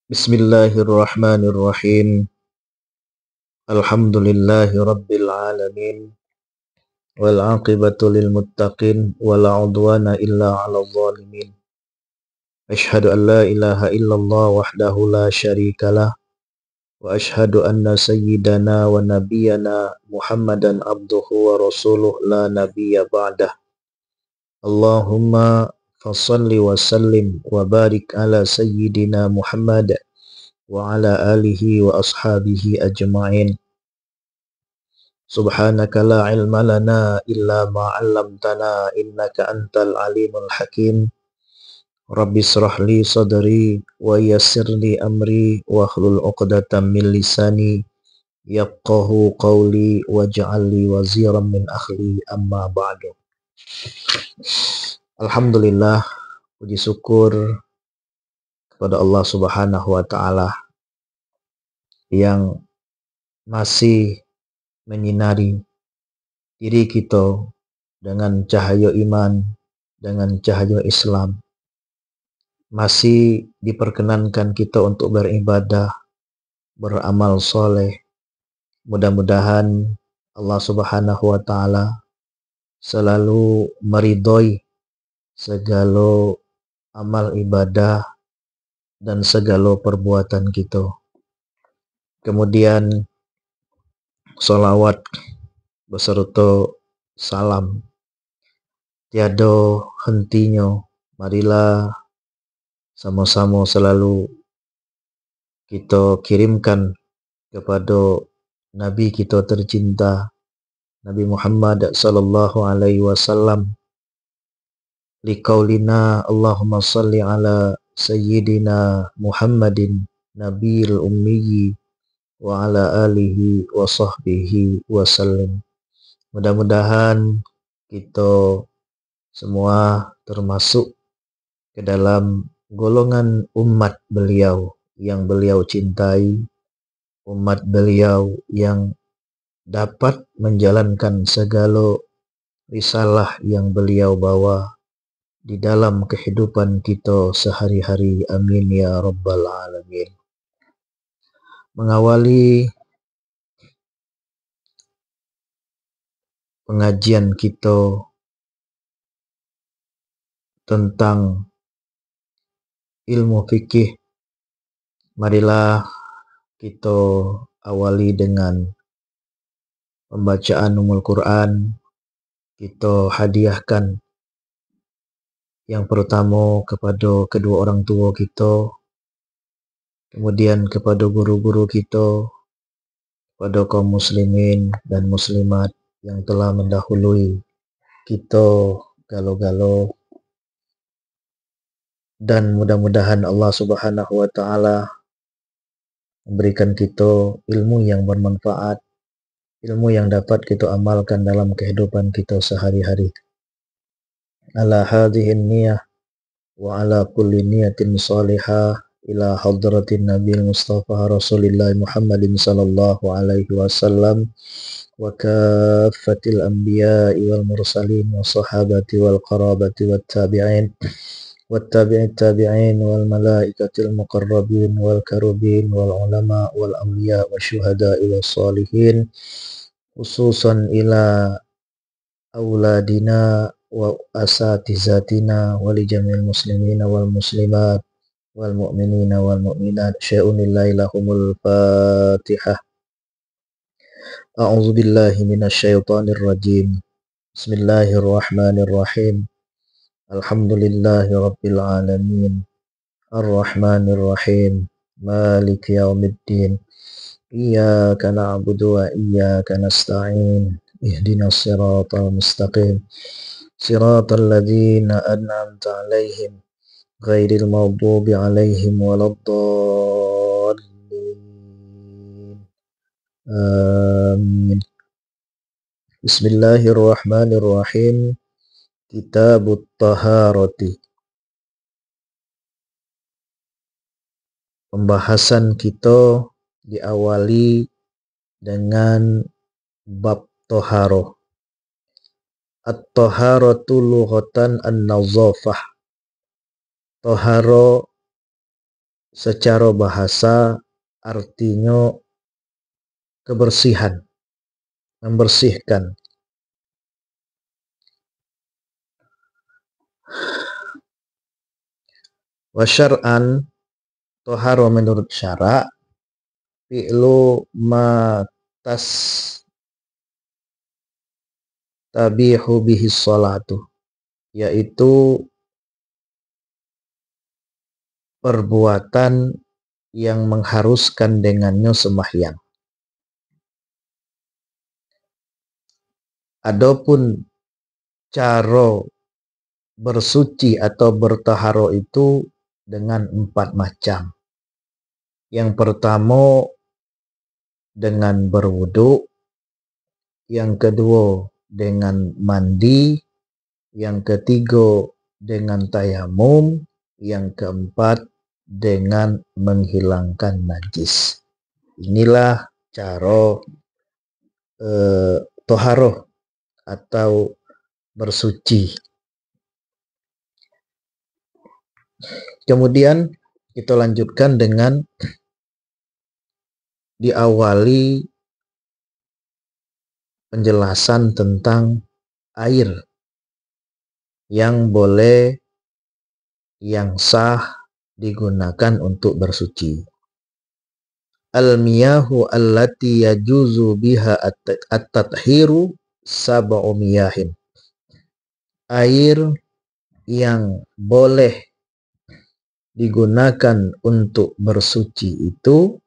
Bismillahirrahmanirrahim. Alhamdulillahi rabbil alamin. Wal aqibatu lil muttaqin wala udwana illa 'alal zalimin. Asyhadu an la ilaha illallah wahdahu la syarikalah wa asyhadu anna sayyidana wa nabiyyana Muhammadan abduhu wa rasuluh la nabiyya ba'dah. Allahumma fassalli wa sallim wa barik ala sayyidina Muhammad wa ala alihi wa ashabihi ajma'in. Subhanaka la ilma lana illa ma 'allamtana innaka antal alimul hakim. Rabbi shrah li sadri wa yassir li amri wahlul 'uqdatam min lisani yafqahu qawli waj'al li waziran min akhli amma ba'du. Alhamdulillah, puji syukur kepada Allah Subhanahu wa taala yang masih menyinari diri kita dengan cahaya iman, dengan cahaya Islam. Masih diperkenankan kita untuk beribadah, beramal soleh. Mudah-mudahan Allah Subhanahu wa taala selalu meridhoi segala amal ibadah dan segala perbuatan kita. Kemudian sholawat beserta salam tiada hentinya, marilah sama-sama selalu kita kirimkan kepada Nabi kita tercinta, Nabi Muhammad sallallahu alaihi wasallam. Liqaulina Allahumma salli ala sayyidina Muhammadin nabiyil ummi wa ala alihi wa sahbihi wasallam. Mudah-mudahan kita semua termasuk ke dalam golongan umat beliau yang beliau cintai, umat beliau yang dapat menjalankan segala risalah yang beliau bawa di dalam kehidupan kita sehari-hari. Amin ya rabbal alamin. Mengawali pengajian kita tentang ilmu fikih, marilah kita awali dengan pembacaan Ummul Quran. Kita hadiahkan yang pertama kepada kedua orang tua kita, kemudian kepada guru-guru kita, kepada kaum muslimin dan muslimat yang telah mendahului kita galo-galo, dan mudah-mudahan Allah Subhanahu wa taala memberikan kita ilmu yang bermanfaat, ilmu yang dapat kita amalkan dalam kehidupan kita sehari-hari. Ala hadhihi niyah wa ala kulli niyatin salihah ila hadratin Nabi Mustafa Rasulillah Muhammadin sallallahu alaihi wasallam wa kaffatil anbiya'i wal mursalin wa sahabati wal qarabati wat tabi'in wat tabi'it tabi'in wal malaikatil muqarrabin wal karubin wal ulama wal awliya wa syuhada'i was salihin, khususan ila auladina wa asatizatina wa li jamil muslimina wal muslimat wal mu'minina wal mu'minat. Syai'un lillahi lahumul fatihah. A'udzu billahi minasyaitonir rajim. Bismillahirrahmanirrahim. Alhamdulillahi rabbil alamin. Arrahmanir rahim. Maliki yaumiddin. Iyyaka na'budu wa iyyaka nasta'in. Ihdinas siratal mustaqim. Siratal ladzina an'amta 'alaihim ghairil maghdubi 'alaihim waladdallin. Amin. Bismillahirrahmanirrahim. Kitabut Taharati. Pembahasan kita diawali dengan bab taharah. At-taharatu lughatan an-nazafah. Taharah secara bahasa artinya kebersihan, membersihkan. Wa syar'an, toharo menurut syara, fi'lu ma tabihu bihi sholatu, yaitu perbuatan yang mengharuskan dengannya sembahyang. Adapun cara bersuci atau bertaharo itu dengan 4 macam. Yang pertama dengan berwudu, yang kedua dengan mandi, yang ketiga dengan tayamum, yang keempat dengan menghilangkan najis. Inilah cara toharoh atau bersuci. Kemudian kita lanjutkan dengan diawali penjelasan tentang air yang boleh, yang sah digunakan untuk bersuci. Al-miyahu allati yajuzu biha at-tathiru sab'u miyahin. Air yang boleh digunakan untuk bersuci itu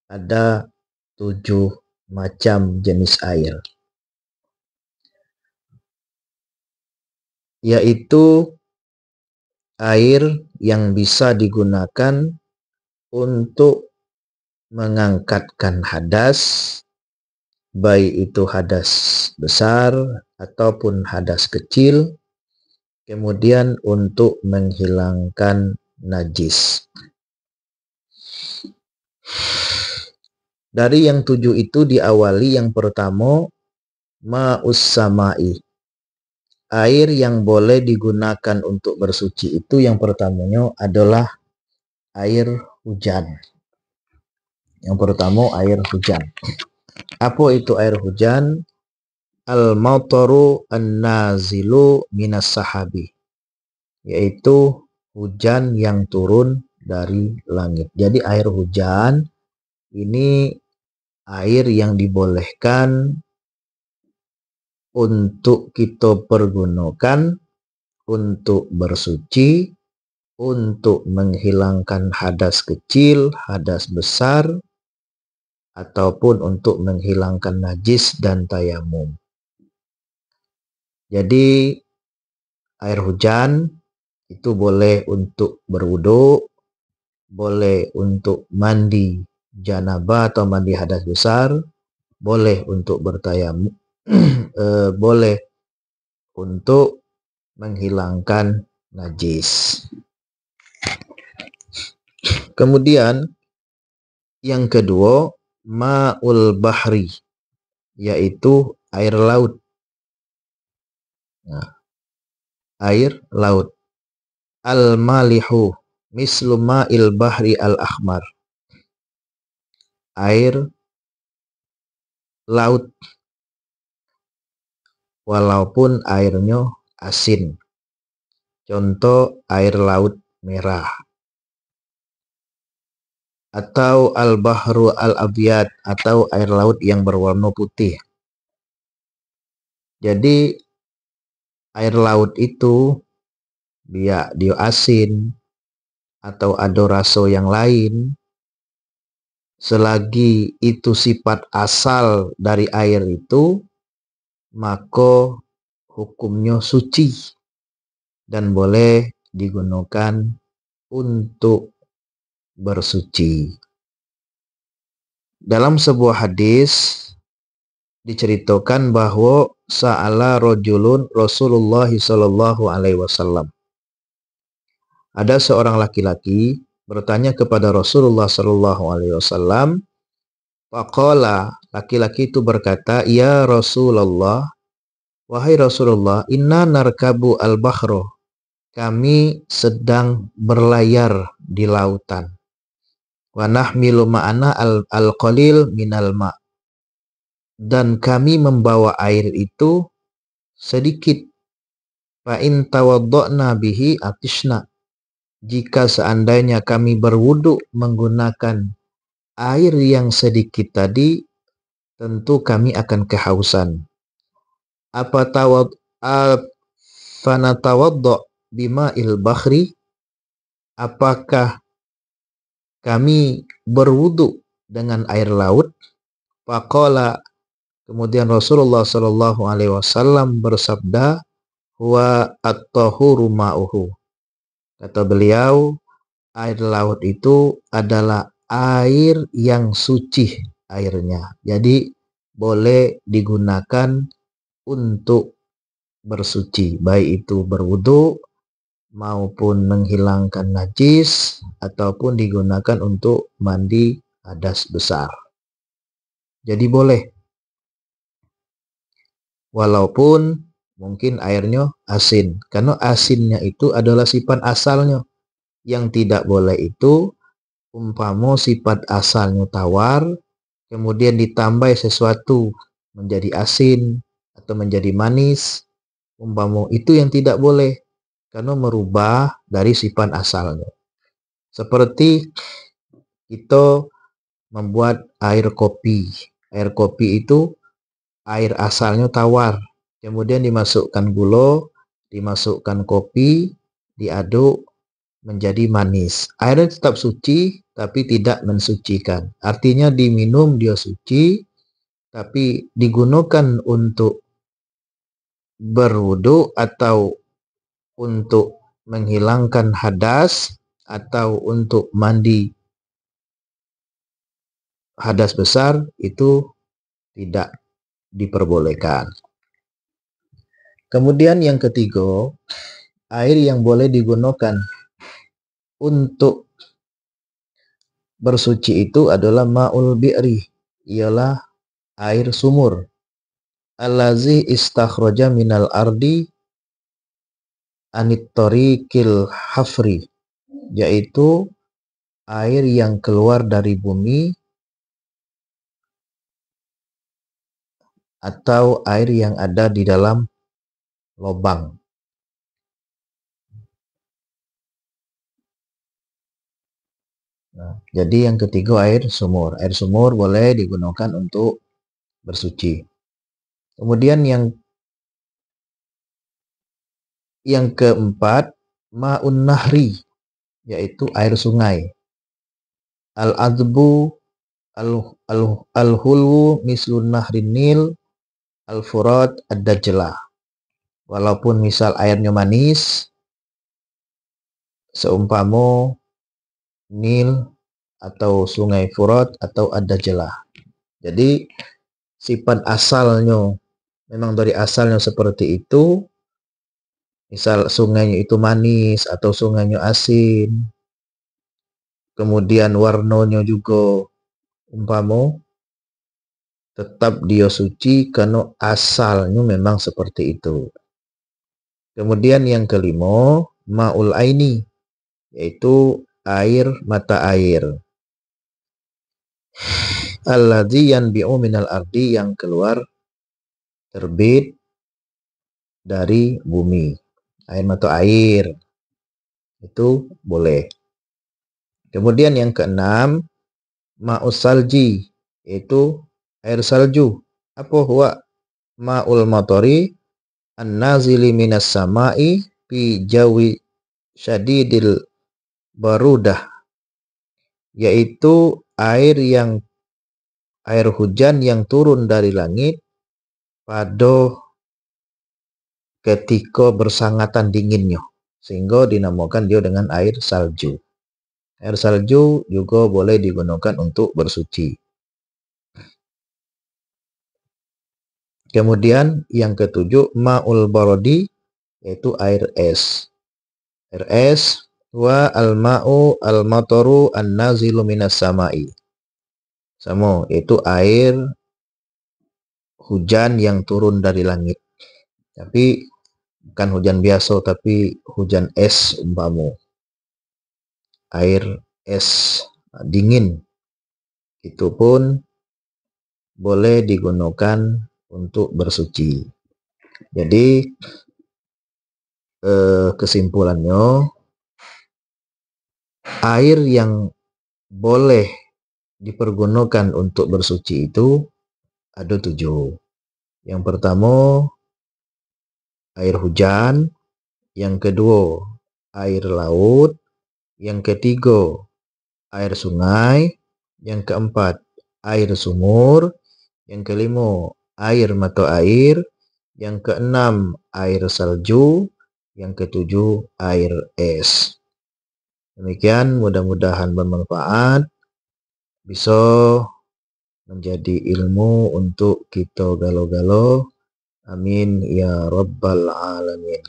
ada 7 macam jenis air, yaitu air yang bisa digunakan untuk mengangkatkan hadas, baik itu hadas besar ataupun hadas kecil, kemudian untuk menghilangkan najis. Dari yang 7 itu diawali yang pertama ma'us samai. Air yang boleh digunakan untuk bersuci itu yang pertamanya adalah air hujan. Yang pertama air hujan. Apa itu air hujan? Al-mataru an-nazilu minas sahabi, yaitu hujan yang turun dari langit. Jadi air hujan ini air yang dibolehkan untuk kita pergunakan untuk bersuci, untuk menghilangkan hadas kecil, hadas besar, ataupun untuk menghilangkan najis dan tayamum. Jadi air hujan itu boleh untuk berwudu, boleh untuk mandi janabah atau mandi hadas besar, boleh untuk bertayamum, boleh untuk menghilangkan najis. Kemudian yang kedua ma'ul bahri, yaitu air laut. Nah, air laut. Al-malihu mislu ma'il bahri al-ahmar. Air laut walaupun airnya asin. Contoh air laut merah. Atau al-bahru al-abyad, atau air laut yang berwarna putih. Jadi air laut itu dia asin atau ada rasa yang lain, selagi itu sifat asal dari air itu, maka hukumnya suci dan boleh digunakan untuk bersuci. Dalam sebuah hadis diceritakan bahwa sa'ala rajulun Rasulullah sallallahu alaihi wasallam. Ada seorang laki-laki bertanya kepada Rasulullah sallallahu alaihi wasallam. Faqala, laki-laki itu berkata, "Ya Rasulullah, wahai Rasulullah, inna narkabu al-bahro." Kami sedang berlayar di lautan. Wa nahmilu ma'ana al-qalil minal ma'. Dan kami membawa air itu sedikit. Fa in tawadda'na bihi atishna. Jika seandainya kami berwudu menggunakan air yang sedikit tadi, tentu kami akan kehausan. Apa fanatawadda' bima'il bakhri? Apakah kami berwudu dengan air laut? Faqala, kemudian Rasulullah Shallallahu Alaihi Wasallam bersabda, huwa at-tahuru ma'uhu. Kata beliau, air laut itu adalah air yang suci airnya. Jadi boleh digunakan untuk bersuci, baik itu berwudu maupun menghilangkan najis ataupun digunakan untuk mandi hadas besar. Jadi boleh. Walaupun mungkin airnya asin, karena asinnya itu adalah sifat asalnya. Yang tidak boleh itu umpama sifat asalnya tawar, kemudian ditambah sesuatu menjadi asin atau menjadi manis, umpama itu yang tidak boleh, karena merubah dari sifat asalnya. Seperti kita membuat air kopi. Air kopi itu air asalnya tawar, kemudian dimasukkan gula, dimasukkan kopi, diaduk menjadi manis. Airnya tetap suci, tapi tidak mensucikan. Artinya diminum dia suci, tapi digunakan untuk berwudu atau untuk menghilangkan hadas atau untuk mandi hadas besar, itu tidak diperbolehkan. Kemudian yang ketiga, air yang boleh digunakan untuk bersuci itu adalah ma'ul bi'ri, ialah air sumur. Allazi istakhraja minal ardi anit tariqil hafri, yaitu air yang keluar dari bumi atau air yang ada di dalam lubang. Nah, jadi yang ketiga air sumur. Air sumur boleh digunakan untuk bersuci. Kemudian yang keempat, ma'un nahri, yaitu air sungai. Al-adbu al-hulwu mislun nahrin nil al-furat ad-dajlah. Walaupun misal airnya manis, seumpama Nil atau sungai Furat atau ad-Dajlah. Jadi sifat asalnya memang dari asalnya seperti itu. Misal sungainya itu manis atau sungainya asin, kemudian warnanya juga umpama, tetap dia suci karena asalnya memang seperti itu. Kemudian yang kelima, ma'ul aini, yaitu air mata air. Alladzi yanbi'u minal ardi, yang keluar terbit dari bumi. Air mata air itu boleh. Kemudian yang keenam, ma'us salji, yaitu air salju. Apa huwa? Ma'ul matori an-nazili minas sama'i fi jawi syadidil barudah, yaitu air hujan yang turun dari langit pada ketika bersangatan dinginnya, sehingga dinamakan dia dengan air salju. Air salju juga boleh digunakan untuk bersuci. Kemudian yang ketujuh, ma'ul barodi, yaitu air es. Air es wa al-ma'u al-mataru an-nazilu minas sama'i. Sama, yaitu air hujan yang turun dari langit. Tapi bukan hujan biasa, tapi hujan es umpama. Air es dingin, itu pun boleh digunakan untuk bersuci. Jadi kesimpulannya, air yang boleh dipergunakan untuk bersuci itu ada 7. Yang pertama, air hujan. Yang kedua, air laut. Yang ketiga, air sungai. Yang keempat, air sumur. Yang kelima, air mata air. Yang keenam, air salju. Yang ketujuh, air es. Demikian, mudah-mudahan bermanfaat, bisa menjadi ilmu untuk kita galo-galo. Amin ya rabbal alamin.